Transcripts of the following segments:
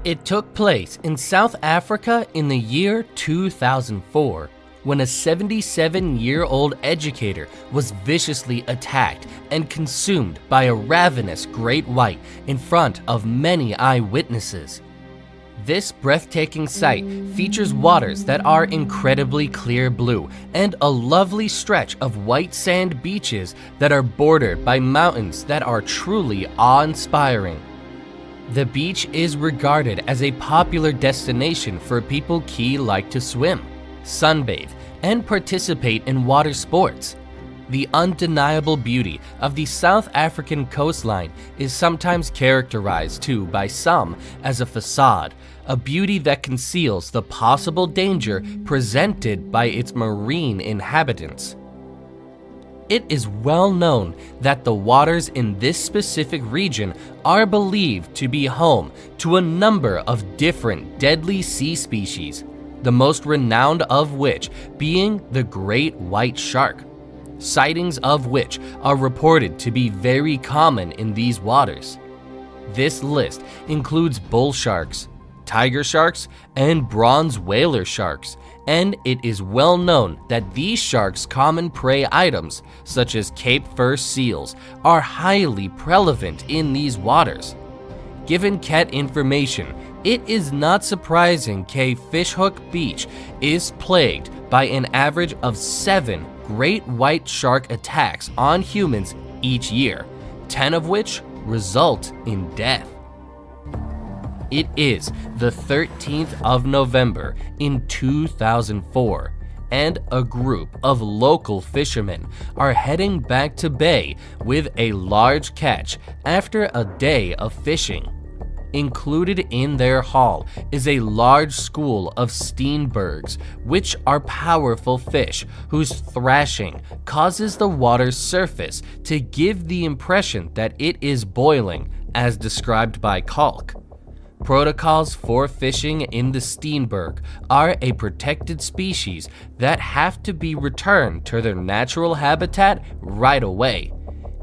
It took place in South Africa in the year 2004 when a 77-year-old educator was viciously attacked and consumed by a ravenous great white in front of many eyewitnesses. This breathtaking sight features waters that are incredibly clear blue and a lovely stretch of white sand beaches that are bordered by mountains that are truly awe-inspiring. The beach is regarded as a popular destination for people who like to swim, sunbathe, and participate in water sports. The undeniable beauty of the South African coastline is sometimes characterized too by some as a facade, a beauty that conceals the possible danger presented by its marine inhabitants. It is well known that the waters in this specific region are believed to be home to a number of different deadly sea species, the most renowned of which being the great white shark, sightings of which are reported to be very common in these waters. This list includes bull sharks, tiger sharks, and bronze whaler sharks, and it is well known that these sharks' common prey items, such as Cape fur seals, are highly prevalent in these waters. Given cat information, it is not surprising Fishhook Beach is plagued by an average of 7 great white shark attacks on humans each year, 10 of which result in death. It is the 13th of November in 2004, and a group of local fishermen are heading back to bay with a large catch after a day of fishing. Included in their haul is a large school of steenbergs, which are powerful fish whose thrashing causes the water's surface to give the impression that it is boiling, as described by Kalk. Protocols for fishing in the steenberg are a protected species that have to be returned to their natural habitat right away.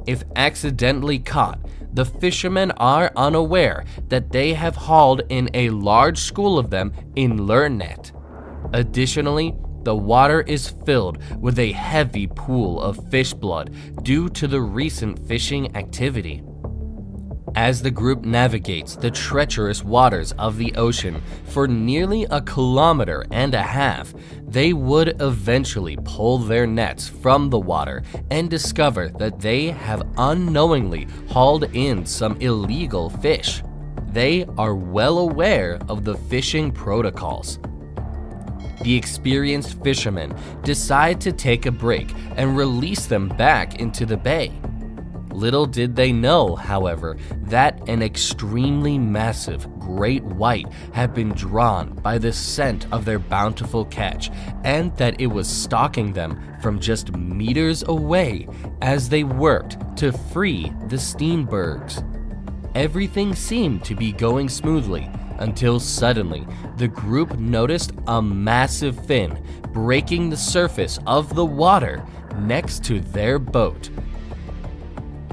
If accidentally caught, the fishermen are unaware that they have hauled in a large school of them in lure net. Additionally, the water is filled with a heavy pool of fish blood due to the recent fishing activity. As the group navigates the treacherous waters of the ocean for nearly 1.5 kilometers, they would eventually pull their nets from the water and discover that they have unknowingly hauled in some illegal fish. They are well aware of the fishing protocols. The experienced fishermen decide to take a break and release them back into the bay. Little did they know, however, that an extremely massive great white had been drawn by the scent of their bountiful catch, and that it was stalking them from just meters away as they worked to free the steenbergs. Everything seemed to be going smoothly until suddenly the group noticed a massive fin breaking the surface of the water next to their boat.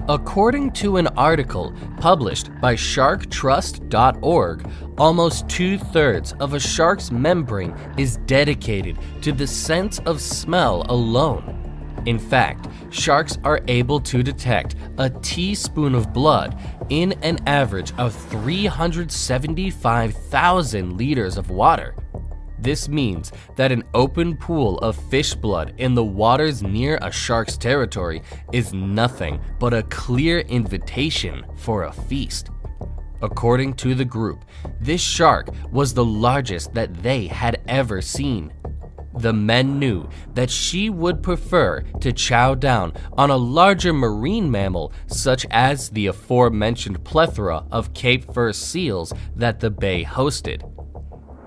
According to an article published by sharktrust.org, almost 2/3 of a shark's membrane is dedicated to the sense of smell alone. In fact, sharks are able to detect a teaspoon of blood in an average of 375,000 liters of water. This means that an open pool of fish blood in the waters near a shark's territory is nothing but a clear invitation for a feast. According to the group, this shark was the largest that they had ever seen. The men knew that she would prefer to chow down on a larger marine mammal such as the aforementioned plethora of Cape fur seals that the bay hosted.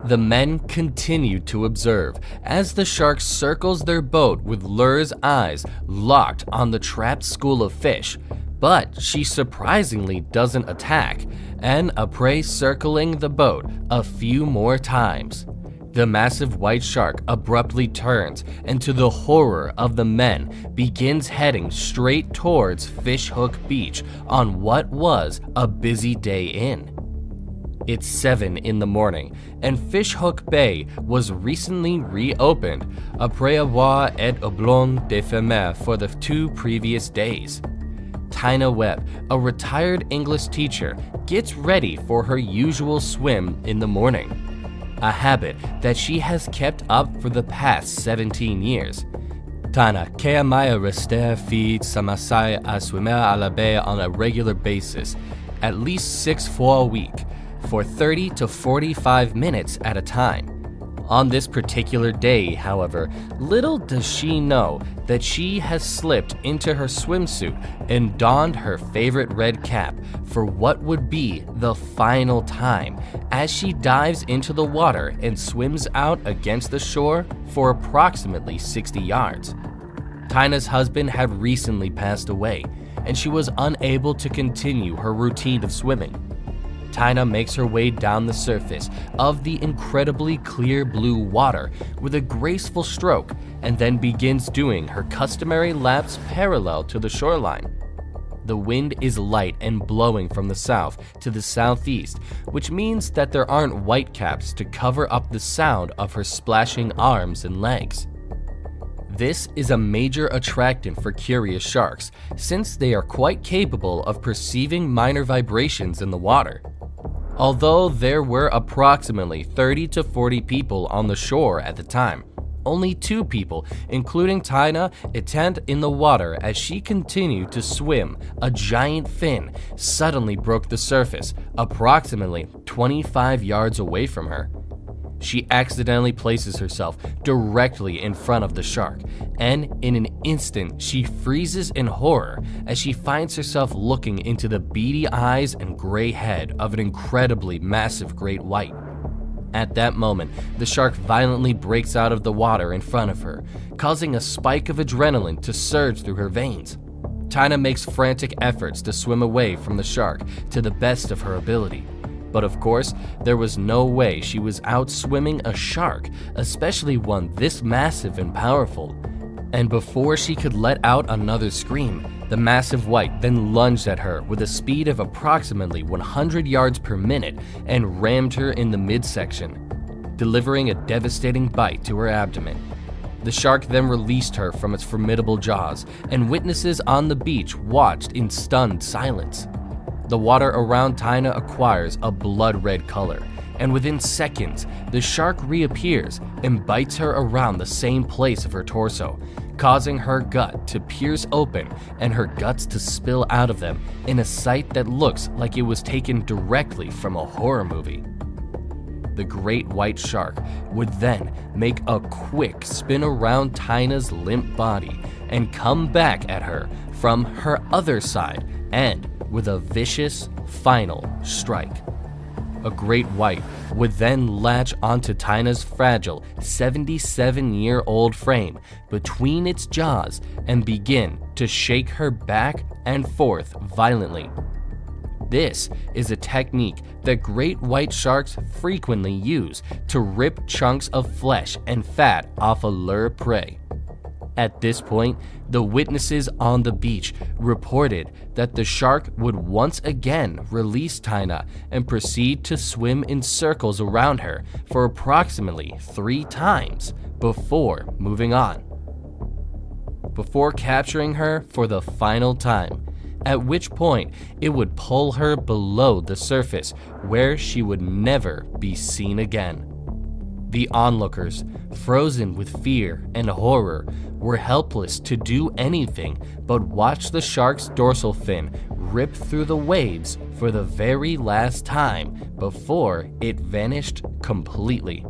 The men continued to observe as the shark circles their boat with Lure's eyes locked on the trapped school of fish, but she surprisingly doesn't attack, and a prey circling the boat a few more times. The massive white shark abruptly turns and, to the horror of the men, begins heading straight towards Fishhook Beach on what was a busy day in. It's 7 in the morning, and Fishhook Bay was recently reopened, après avoir et oblong de fermer for the 2 previous days. Tyna Webb, a retired English teacher, gets ready for her usual swim in the morning, a habit that she has kept up for the past 17 years. Tyna, que aimait rester fille s'amasser à swimmer à la baie on a regular basis, at least 6 for a week, for 30 to 45 minutes at a time. On this particular day, however, little does she know that she has slipped into her swimsuit and donned her favorite red cap for what would be the final time as she dives into the water and swims out against the shore for approximately 60 yards. Tyna's husband had recently passed away, and she was unable to continue her routine of swimming. Tyna makes her way down the surface of the incredibly clear blue water with a graceful stroke and then begins doing her customary laps parallel to the shoreline. The wind is light and blowing from the south to the southeast, which means that there aren't whitecaps to cover up the sound of her splashing arms and legs. This is a major attractant for curious sharks, since they are quite capable of perceiving minor vibrations in the water. Although there were approximately 30 to 40 people on the shore at the time, only 2 people, including Tyna, attend in the water as she continued to swim. A giant fin suddenly broke the surface, approximately 25 yards away from her. She accidentally places herself directly in front of the shark, and in an instant she freezes in horror as she finds herself looking into the beady eyes and gray head of an incredibly massive great white. At that moment, the shark violently breaks out of the water in front of her, causing a spike of adrenaline to surge through her veins. Tyna makes frantic efforts to swim away from the shark to the best of her ability. But of course, there was no way she was out swimming a shark, especially one this massive and powerful. And before she could let out another scream, the massive white then lunged at her with a speed of approximately 100 yards per minute and rammed her in the midsection, delivering a devastating bite to her abdomen. The shark then released her from its formidable jaws, and witnesses on the beach watched in stunned silence. The water around Tyna acquires a blood-red color, and within seconds, the shark reappears and bites her around the same place of her torso, causing her gut to pierce open and her guts to spill out of them in a sight that looks like it was taken directly from a horror movie. The great white shark would then make a quick spin around Tyna's limp body and come back at her from her other side and with a vicious final strike. A great white would then latch onto Tyna's fragile 77-year-old frame between its jaws and begin to shake her back and forth violently. This is a technique that great white sharks frequently use to rip chunks of flesh and fat off a lure prey. At this point, the witnesses on the beach reported that the shark would once again release Tyna and proceed to swim in circles around her for approximately 3 times before moving on. Before capturing her for the final time, at which point it would pull her below the surface where she would never be seen again. The onlookers, frozen with fear and horror, were helpless to do anything but watch the shark's dorsal fin rip through the waves for the very last time before it vanished completely.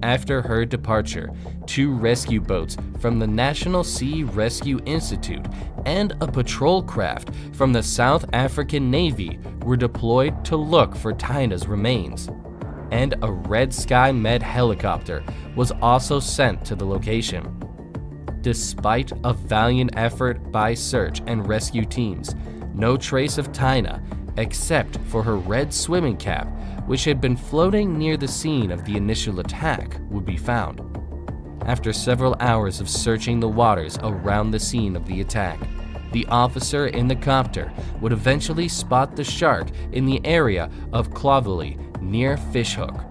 After her departure, 2 rescue boats from the National Sea Rescue Institute and a patrol craft from the South African Navy were deployed to look for Tyna's remains, and a Red Sky Med helicopter was also sent to the location. Despite a valiant effort by search and rescue teams, no trace of Tyna, except for her red swimming cap, which had been floating near the scene of the initial attack, would be found. After several hours of searching the waters around the scene of the attack, the officer in the copter would eventually spot the shark in the area of Clovelly near Fishhook.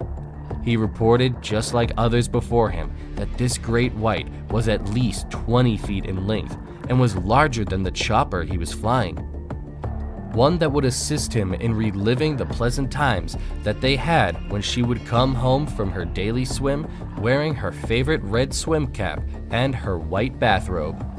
He reported, just like others before him, that this great white was at least 20 feet in length and was larger than the chopper he was flying. One that would assist him in reliving the pleasant times that they had when she would come home from her daily swim wearing her favorite red swim cap and her white bathrobe.